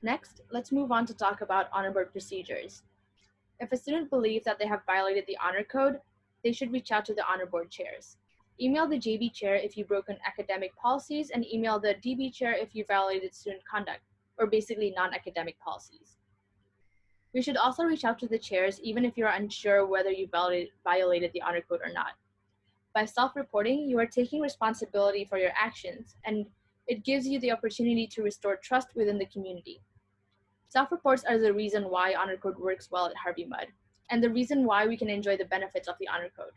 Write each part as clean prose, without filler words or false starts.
Next, let's move on to talk about honor board procedures. If a student believes that they have violated the honor code, they should reach out to the honor board chairs. Email the JB chair if you've broken academic policies, and email the DB chair if you violated student conduct, or basically non-academic policies. You should also reach out to the chairs even if you're unsure whether you violated the honor code or not. By self-reporting, you are taking responsibility for your actions, and it gives you the opportunity to restore trust within the community. Self-reports are the reason why Honor Code works well at Harvey Mudd, and the reason why we can enjoy the benefits of the Honor Code.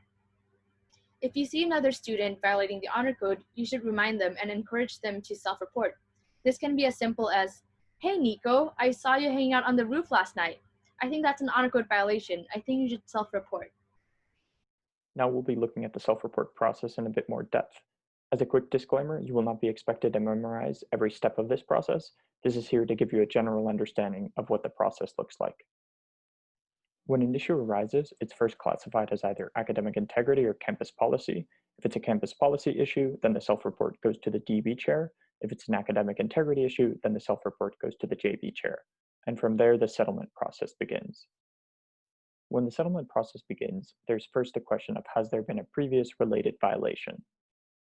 If you see another student violating the Honor Code, you should remind them and encourage them to self-report. This can be as simple as, "Hey Nico, I saw you hanging out on the roof last night. I think that's an Honor Code violation. I think you should self-report." Now we'll be looking at the self-report process in a bit more depth. As a quick disclaimer, you will not be expected to memorize every step of this process. This is here to give you a general understanding of what the process looks like. When an issue arises, it's first classified as either academic integrity or campus policy. If it's a campus policy issue, then the self-report goes to the DB chair. If it's an academic integrity issue, then the self-report goes to the JB chair. And from there, the settlement process begins. When the settlement process begins, there's first a question of has there been a previous related violation?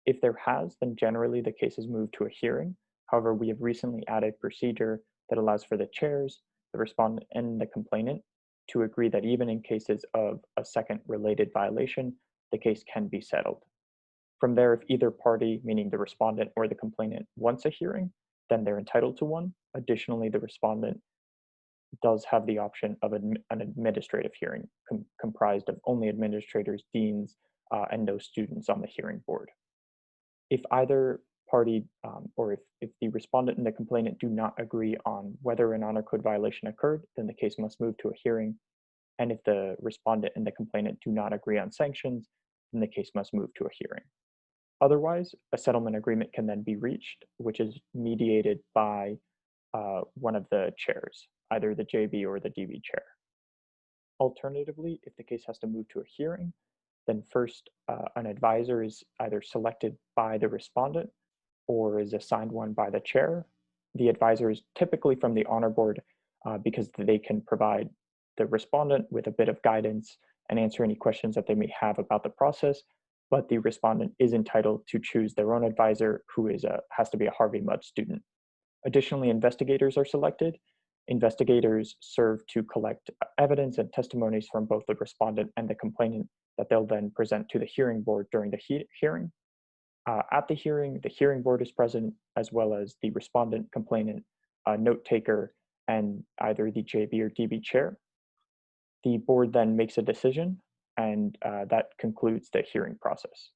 If there has, then generally the case is moved to a hearing. However, we have recently added procedure that allows for the chairs, the respondent, and the complainant to agree that even in cases of a second related violation, the case can be settled. From there, if either party, meaning the respondent or the complainant, wants a hearing, then they're entitled to one. Additionally, the respondent does have the option of an administrative hearing comprised of only administrators, deans, and no students on the hearing board. If either party or if the respondent and the complainant do not agree on whether an honor code violation occurred, then the case must move to a hearing. And if the respondent and the complainant do not agree on sanctions, then the case must move to a hearing. Otherwise, a settlement agreement can then be reached, which is mediated by one of the chairs, either the JB or the DB chair. Alternatively, if the case has to move to a hearing, then first an advisor is either selected by the respondent or is assigned one by the chair. The advisor is typically from the honor board because they can provide the respondent with a bit of guidance and answer any questions that they may have about the process, but the respondent is entitled to choose their own advisor who has to be a Harvey Mudd student. Additionally, investigators are selected. Investigators serve to collect evidence and testimonies from both the respondent and the complainant that they'll then present to the hearing board during the hearing. At the hearing board is present, as well as the respondent, complainant, note taker, and either the JB or DB chair. The board then makes a decision, and that concludes the hearing process.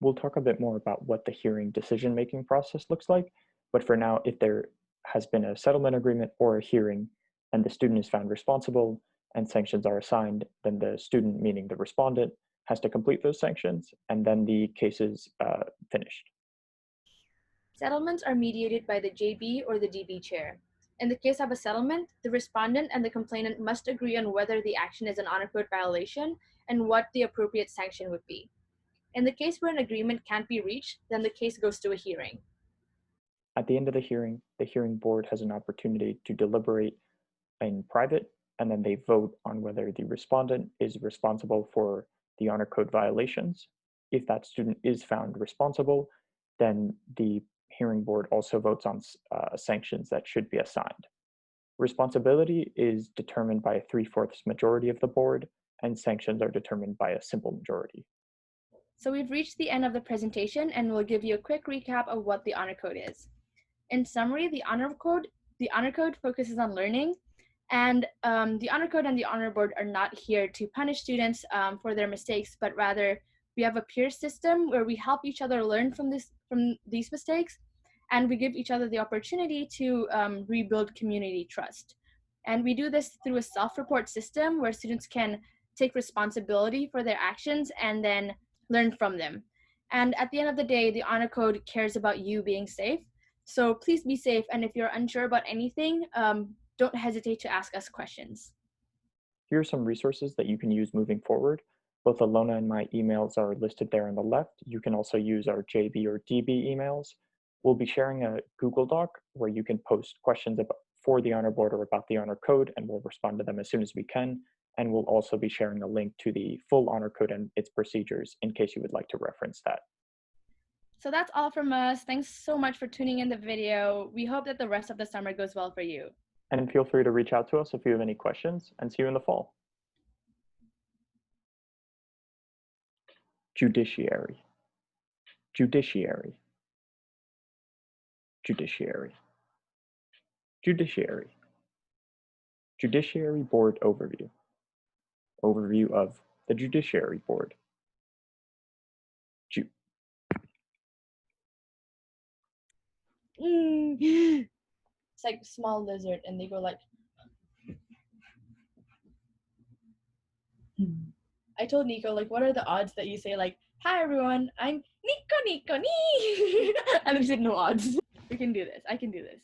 We'll talk a bit more about what the hearing decision-making process looks like, but for now, if there has been a settlement agreement or a hearing and the student is found responsible and sanctions are assigned, then the student, meaning the respondent, has to complete those sanctions, and then the case is finished. Settlements are mediated by the JB or the DB chair. In the case of a settlement, the respondent and the complainant must agree on whether the action is an honor code violation and what the appropriate sanction would be. In the case where an agreement can't be reached, then the case goes to a hearing. At the end of the hearing board has an opportunity to deliberate in private, and then they vote on whether the respondent is responsible for the honor code violations. If that student is found responsible, then the hearing board also votes on sanctions that should be assigned. Responsibility is determined by a 3/4 majority of the board, and sanctions are determined by a simple majority. So we've reached the end of the presentation, and we'll give you a quick recap of what the honor code is. In summary, the honor code focuses on learning, and the honor code and the honor board are not here to punish students for their mistakes, but rather we have a peer system where we help each other learn from these mistakes, and we give each other the opportunity to rebuild community trust. And we do this through a self-report system where students can take responsibility for their actions and then learn from them. And at the end of the day, the honor code cares about you being safe. So please be safe. And if you're unsure about anything, don't hesitate to ask us questions. Here are some resources that you can use moving forward. Both Alona and my emails are listed there on the left. You can also use our JB or DB emails. We'll be sharing a Google Doc where you can post questions for the honor board or about the honor code, and we'll respond to them as soon as we can. And we'll also be sharing a link to the full honor code and its procedures in case you would like to reference that. So that's all from us. Thanks so much for tuning in the video. We hope that the rest of the summer goes well for you. And feel free to reach out to us if you have any questions, and see you in the fall. Judiciary. Judiciary. Judiciary. Judiciary. Judiciary Board Overview. Overview of the Judiciary Board. It's like small lizard, and they go like. I told Nico, like, what are the odds that you say, like, hi everyone, I'm Nico. And he said no odds. We can do this. I can do this.